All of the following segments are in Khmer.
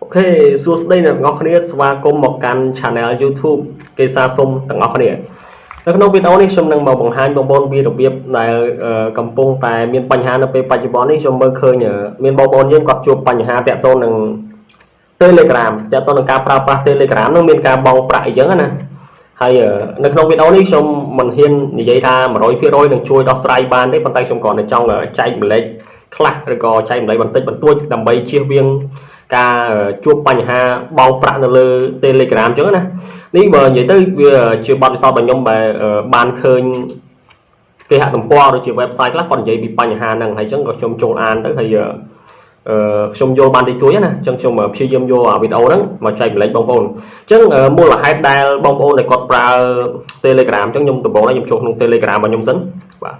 Ok, xưa đây là ngọc khné và cùng một kênh channel YouTube cây sa sum tầng ngọc khné.នៅក្នុងវីដេអូនេះខ្ញុំនឹងមកបង្ហាញបងប្អូនពីរបៀបដែលកំពុងតែមានបញ្ហានៅពេលបច្ចុប្បន្ននេះខ្ញុំមើលឃើញមានបងប្អូនយើងគាត់ជួបបញ្ហាតាក់ទងនឹង Telegram តាក់ទងនឹងការប្រើប្រាស់ Telegram នឹងមានការបង់ប្រាក់អីចឹងណាហើយនៅក្នុងវីដេអូនេះខ្ញុំមិនហ៊ាននិយាយថា 100% នឹងជួយដោះស្រាយបានទេប៉ុន្តែខ្ញុំគ្រាន់តែចង់ចែកម្លែកខ្លះឬក៏ចែកម្លែកបន្តិចបន្តួចដើម្បីជៀសវាងការជួបបញ្ហាបង់ប្រាក់នៅលើ Telegram ចឹងណានេះបើនិយាយទៅវាជាបទពិសោធន៍របស់ខ្ញុំបានឃើញគេហទំព័រឬជា website ខ្លះគាត់និយាយពីបញ្ហាហ្នឹងហើយចឹងក៏ខ្ញុំចូលអានទៅហើយខ្ញុំយល់បានតិចតួចណាចឹងខ្ញុំព្យាយាមយកវីដេអូហ្នឹងមកចែកម្លែកបងប្អូនចឹងមូលហេតុដែលបងប្អូនដែលគាត់ប្រើ Telegram ចឹងខ្ញុំដំបូងខ្ញុំចូលក្នុង Telegram របស់ខ្ញុំសិនបាទ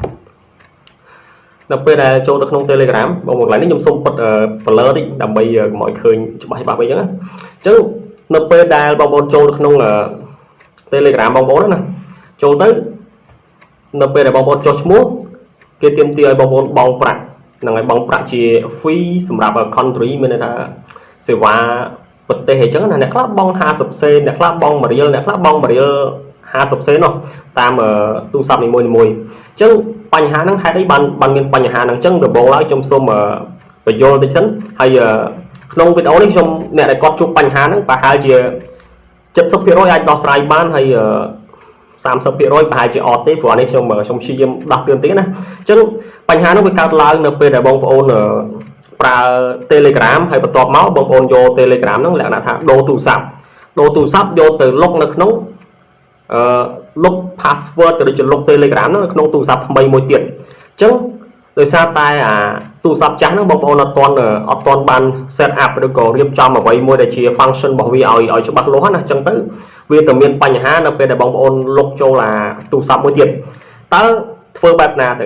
ដល់ពេលដែលចូលទៅក្នុង Telegram បងប្អូនកន្លែងនេះខ្ញុំសូមពត់ blur តិចដើម្បីកុំឲ្យឃើញច្បាស់អីចឹងណាចឹងនៅពេលដែលបងប្អូនចូលទៅក្នុង Telegram បងប្អូនណាចូលទៅនៅពេលដែលបងប្អូនចុះឈ្មោះគេទាមទារឲ្យបងប្អូនបង់ប្រាក់នឹងឲ្យបង់ប្រាក់ជា fee សម្រាប់ country មានន័យថាសេវាប្រទេសអញ្ចឹងណាអ្នកខ្លះបង់50សេនអ្នកខ្លះបង់1រៀលអ្នកខ្លះបង់1រៀល50សេននោះតាមទូរស័ព្ទនីមួយៗអញ្ចឹងបញ្ហាហ្នឹងហេតុអីបានមានបញ្ហាហ្នឹងអញ្ចឹងដំបូងឡើយខ្ញុំសូមបញ្យល់តិចសិនហើយក្នុងវីដេអូនេះខ្ញុំអ្នកដែលគាត់ជួបបញ្ហាហ្នឹងប្រហែលជា 70% អាចដោះស្រាយបានហើយ30% ប្រហែលជាអត់ទេព្រោះនេះខ្ញុំព្យាយាមដោះទឿនតិចណាអញ្ចឹងបញ្ហានោះវាកើតឡើងនៅពេលដែលបងប្អូនប្រើ Telegram ហើយបន្ទាប់មកបងប្អូនយក Telegram ហ្នឹងលក្ខណៈថាដូរទូរស័ព្ទយកទៅលុកនៅក្នុងលុក password ទៅដូចជាលុក Telegram ហ្នឹងនៅក្នុងទូរស័ព្ទថ្មីមួយទៀតអញ្ចឹងដោយសារតែទូរស័ព្ទចាស់ហ្នឹងបងប្អូនអត់ទាន់បាន set up ឬក៏រៀបចំអ្វីមួយដែលជា function របស់វាឲ្យច្បាស់លាស់ណាអញ្ចឹងទៅវាទៅមានបញ្ហានៅពេលដែលបងប្អូនលុកចូលទូរស័ព្ទមួយទៀតតើធ្វើបែបណាទៅ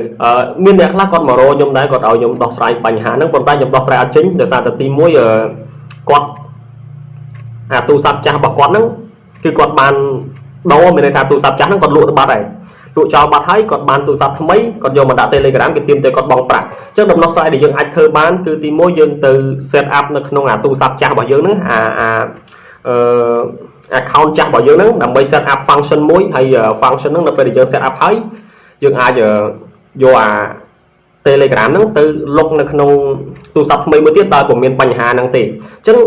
មានអ្នកខ្លះគាត់មករកខ្ញុំដែរគាត់ឲ្យខ្ញុំដោះស្រាយបញ្ហាហ្នឹងប៉ុន្តែខ្ញុំដោះស្រាយអត់ចេញដោយសារតែទី1គាត់ទូរស័ព្ទចាស់របស់គាត់ហ្នឹងគឺគាត់បានដូរមានន័យថាទូរស័ព្ទចាស់ហ្នឹងគាត់លក់ទៅបាត់ហើយលក់ចោលបាត់ហើយគាត់បានទូរស័ព្ទថ្មីគាត់យកមកដាក់ Telegram គេទាមទារគាត់បង់ប្រាក់អញ្ចឹងដំណោះស្រាយដែលយើងអាចធ្វើបានគឺទី1យើងទៅ set up នៅក្នុងទូរស័ព្ទចាស់របស់យើងហ្នឹងaccount ចាស់របស់យើងហ្នឹងដើម្បី set up function មួយហើយ function ហ្នឹងនៅពេលដែលយើង set up ហើយយើងអាចយកTelegram ហ្នឹងទៅលុកនៅក្នុងទូរស័ព្ទថ្មីមួយទៀតដោយពុំមានបញ្ហាហ្នឹងទេអញ្ចឹង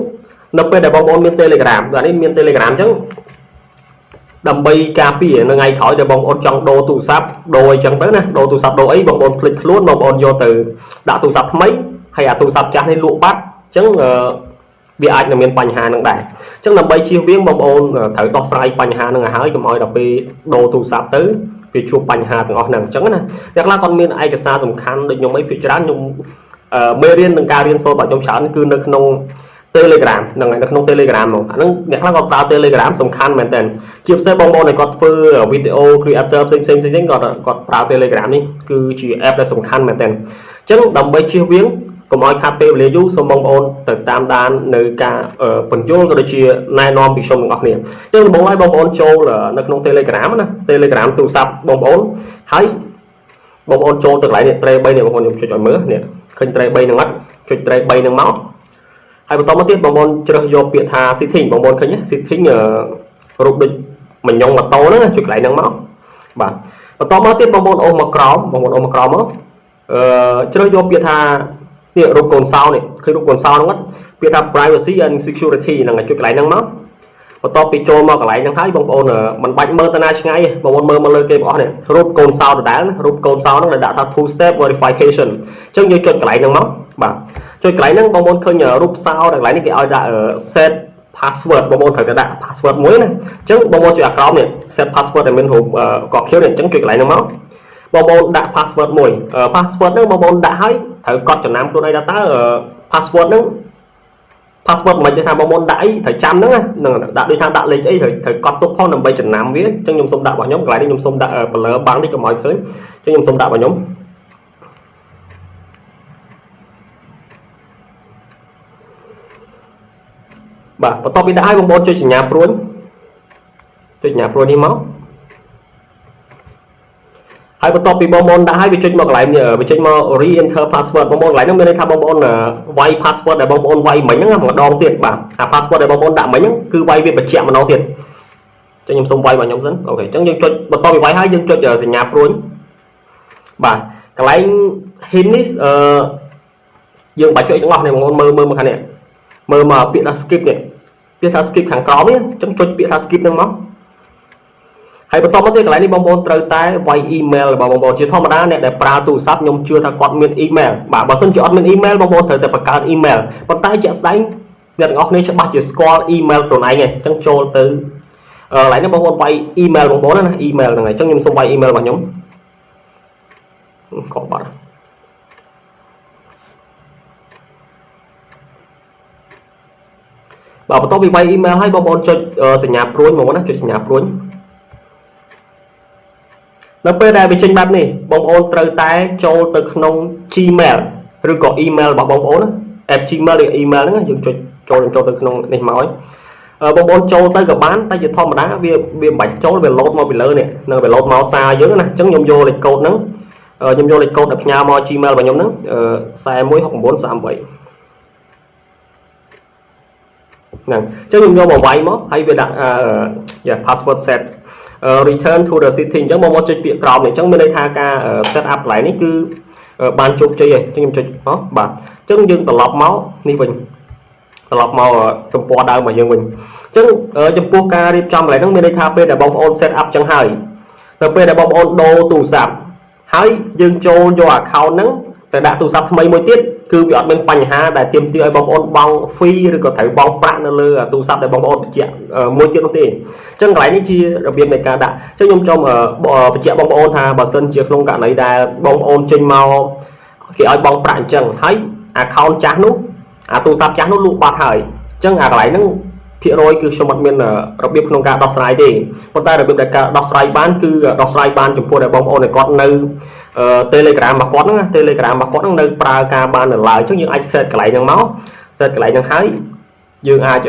នៅពេលដែលបងប្អូនមាន Telegram ដល់នេះមាន Telegram អញ្ចឹងដើម្បីការពារនៅថ្ងៃក្រោយដែលបងប្អូនចង់ដូរទូរស័ព្ទដូរអីចឹងទៅណាដូរទូរស័ព្ទដូរអីបងប្អូនភ្លេចខ្លួនបងប្អូនយកទៅដាក់ទូរស័ព្ទថ្មីហើយទូរស័ព្ទចាស់នេះលក់បាត់អញ្ចឹងវាអាចនឹងមានបញ្ហានឹងដែរអញ្ចឹងដើម្បីជៀសវាងបងប្អូនត្រូវដោះស្រាយបញ្ហានឹងឲ្យហើយកុំឲ្យដល់ពេលដូរទូរស័ព្ទទៅវាជួបបញ្ហាទាំងអស់ហ្នឹងអញ្ចឹងណាអ្នកខ្លះគាត់មានឯកសារសំខាន់ដូចខ្ញុំអីភាគច្រើនខ្ញុំមេរៀននឹងការរៀនសូត្ររបស់ខ្ញុំច្រើនគឺនៅក្នុង Telegram ហ្នឹងហើយនៅក្នុង Telegram ហ្មងអាហ្នឹងអ្នកខ្លះគាត់ប្រើ Telegram សំខាន់មែនតើជាពិសេសបងប្អូនដែលគាត់ធ្វើវីដេអូ creator ផ្សេងគាត់ប្រើ Telegram នេះគឺជា app ដែលសំខាន់មែនតើអញ្ចឹងដើម្បីជៀសវាងកុំឲ្យខាតពេលវេលាយូរសូមបងប្អូនទៅតាមដាននៅការបញ្យល់ក៏ដូចជាណែនាំពីខ្ញុំទាំងអស់គ្នាអញ្ចឹងដំបូងឲ្យបងប្អូនចូលនៅក្នុង Telegram ណា Telegram ទូរស័ព្ទបងប្អូនហើយបងប្អូនចូលទៅកន្លែងនេះ tray 3នេះបងប្អូនខ្ញុំចុចឲ្យមើលនេះឃើញ tray 3ហ្នឹងអត់ចុច tray 3ហ្នឹងមកហើយបន្តមកទៀតបងប្អូនជ្រើសយកពាក្យថា setting បងប្អូនឃើញទេ setting រូបដូចមញងម៉ូតូហ្នឹងចុចកន្លែងហ្នឹងមកបាទបន្តមកទៀតបងប្អូនអូសមកក្រោមបងប្អូនអូសមកក្រោមមកជ្រើសយកពាក្យថានេះរូបកូនសោនេះឃើញរូបកូនសោហ្នឹងអត់ពាក្យថា privacy and security ហ្នឹងចុចកន្លែងហ្នឹងមកបន្ទាប់ពីចូលមកកន្លែងហ្នឹងហើយបងប្អូនមិនបាច់មើលទៅណាឆ្ងាយទេបងប្អូនមើលលើគេបងប្អូននេះរូបកូនសោដដែលរូបកូនសោហ្នឹងដែលដាក់ថា two step verification អញ្ចឹងយើងចុចកន្លែងហ្នឹងមកបាទចុចកន្លែងហ្នឹងបងប្អូនឃើញរូបសោដល់កន្លែងនេះគេឲ្យដាក់ set password បងប្អូនត្រូវតែដាក់ password មួយណាអញ្ចឹងបងប្អូនចុចអាក្រោមនេះ set password ដែលមានរូបកក់ខៀវនេះអញ្ចឹងចុចកន្លែងហ្នឹងមកបងប្អូនដាក់ password មួយ password ហ្នឹងបងប្អូនដាក់ឲ្យត្រូវកត់ចំណាំខ្លួនឯងថាតើ password ហ្នឹង password មិនទេថាបងប្អូនដាក់អីត្រូវចាំហ្នឹងហ្នឹងដាក់ដូចថាដាក់លេខអីត្រូវកត់ទុកផងដើម្បីចំណាំវាអញ្ចឹងខ្ញុំសូមដាក់របស់ខ្ញុំកន្លែងនេះខ្ញុំសូមដាក់ blur បាំងនេះកុំឲ្យឃើញអញ្ចឹងខ្ញុំសូមដាក់របស់ខ្ញុំបាទបន្ទាប់ពីដាក់ឲ្យបងប្អូនចុចសញ្ញាព្រួយនេះមក ហើយបន្ទាប់ពីបងប្អូនដាក់ហើយវាចេញមកកន្លែងវាចេញមក re-enter password បងប្អូនកន្លែងហ្នឹងមានន័យថាបងប្អូនវាយ password ដែលបងប្អូនវាយមិញហ្នឹងម្ដងទៀតបាទអា password ដែលបងប្អូនដាក់មិញហ្នឹងគឺវាយវាបញ្ជាក់ម្ដងទៀតអញ្ចឹងខ្ញុំសូមវាយរបស់ខ្ញុំសិនអូខេអញ្ចឹងយើងចុចបន្ទាប់ពីវាយហើយយើងចុចសញ្ញាព្រួយបាទកន្លែង hint នេះយើងបាច់ចុចទាំងអស់នេះបងប្អូនមើលមកខាងនេះមើលមកពាក្យថា skip នេះពាក្យថា skip ខាងក្រោមនេះអញ្ចឹងចុចពាក្យថា skip ហ្នឹងមកហើយបន្តមកទៀតកន្លែងនេះបងប្អូនត្រូវតែវាយ email របស់បងប្អូនជាធម្មតាអ្នកដែលប្រើទូរស័ព្ទខ្ញុំជឿថាគាត់មាន email បាទបើសិនជាអត់មាន email បងប្អូនត្រូវតែបង្កើត email ប៉ុន្តែជាក់ស្ដែងអ្នកទាំងអស់គ្នាច្បាស់ជាស្គាល់ email ខ្លួនឯងឯងអញ្ចឹងចូលទៅកន្លែងនេះបងប្អូនវាយ email បងប្អូនណា email ហ្នឹងហើយអញ្ចឹងខ្ញុំសូមវាយ email របស់ខ្ញុំកុំបាត់បាទបន្ទាប់ពីវាយ email ហើយបងប្អូនចុចសញ្ញាព្រួយបងប្អូនណាចុចសញ្ញាព្រួយនៅពេលដែលវាចេញបែបនេះបងប្អូនត្រូវតែចូលទៅក្នុង Gmail ឬក៏ email របស់បងប្អូនណា app Gmail ឬ email ហ្នឹងយើងចុចចូលទៅក្នុងនេះមកហើយបងប្អូនចូលទៅក៏បានតែជាធម្មតាវាមិនបាច់ចូលវា load មកពីលើនេះនឹងវា load មកសារយើងណាអញ្ចឹងខ្ញុំយកលេខកូដហ្នឹងខ្ញុំយកលេខកូដដែលផ្ញើមក Gmail របស់ខ្ញុំហ្នឹង416938ហ្នឹងអញ្ចឹងខ្ញុំយកមកវាយមកហើយវាដាក់password set return to the setting អញ្ចឹងបងមកចុចពាក្យក្រោមនេះអញ្ចឹងមានន័យថាការ set up កន្លែងនេះគឺបានជោគជ័យហើយអញ្ចឹងខ្ញុំចុចបាទអញ្ចឹងយើងត្រឡប់មកនេះវិញត្រឡប់មកទំព័រដើមរបស់យើងវិញអញ្ចឹងចំពោះការរៀបចំកន្លែងហ្នឹងមានន័យថាពេលដែលបងប្អូន set up អញ្ចឹងហើយទៅពេលដែលបងប្អូនដូរទូរស័ព្ទហើយយើងចូលយក account ហ្នឹងទៅដាក់ទូរស័ព្ទថ្មីមួយទៀតគឺវាអត់មានបញ្ហាដែលទាមទារឲ្យបងប្អូនបង់ fee ឬក៏ត្រូវបង់ប្រាក់នៅលើទូរស័ព្ទដែលបងប្អូនបញ្ជាក់មួយទៀតនោះទេអញ្ចឹងកន្លែងនេះជារបៀបនៃការដាក់អញ្ចឹងខ្ញុំចង់បញ្ជាក់បងប្អូនថាបើសិនជាក្នុងករណីដែលបងប្អូនចេញមកគេឲ្យបង់ប្រាក់អញ្ចឹងហើយ account ចាស់នោះអាទូរស័ព្ទចាស់នោះលក់បាត់ហើយអញ្ចឹងអាកន្លែងហ្នឹងភាគរយគឺខ្ញុំអត់មានរបៀបក្នុងការដោះស្រាយទេប៉ុន្តែរបៀបដែលការដោះស្រាយបានគឺដោះស្រាយបានចំពោះដែលបងប្អូនគាត់នៅTelegram របស់គាត់ហ្នឹង Telegram របស់គាត់ហ្នឹងនៅប្រើការបាននៅឡើយអញ្ចឹងយើងអាច set កន្លែងហ្នឹងមក set កន្លែងហ្នឹងហើយយើងអាច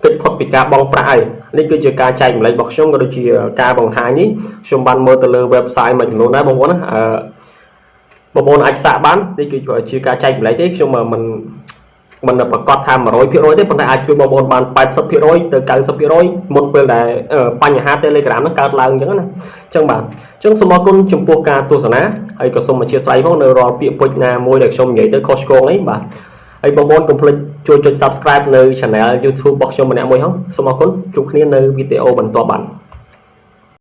គិតផុតពីការបង់ប្រាក់ហើយនេះគឺជាការចែកម្លែករបស់ខ្ញុំក៏ដូចជាការបង្ហាញនេះខ្ញុំបានមើលទៅលើ website មួយចំនួនដែរបងប្អូនណាបងប្អូនអាចសាកបាននេះគឺជាការចែកម្លែកទេខ្ញុំមិនប្រកាសថា100%ទេប៉ុន្តែអាចជួយបងប្អូនបាន 80% ទៅ 90% មុនពេលដែលបញ្ហា Telegram ហ្នឹងកើតឡើងអញ្ចឹងណាអញ្ចឹងបាទអញ្ចឹងសូមអរគុណចំពោះការទស្សនាហើយក៏សូមអធិស្ឋានផងនៅរាល់ពាក្យពេចន៍ណាមួយដែលខ្ញុំនិយាយទៅខុសឆ្គងអីបាទហើយបងប្អូនកុំភ្លេចជួយចុច Subscribe នៅ Channel YouTube របស់ខ្ញុំម្នាក់មួយផងសូមអរគុណជួបគ្នានៅវីដេអូបន្ទាប់បាទ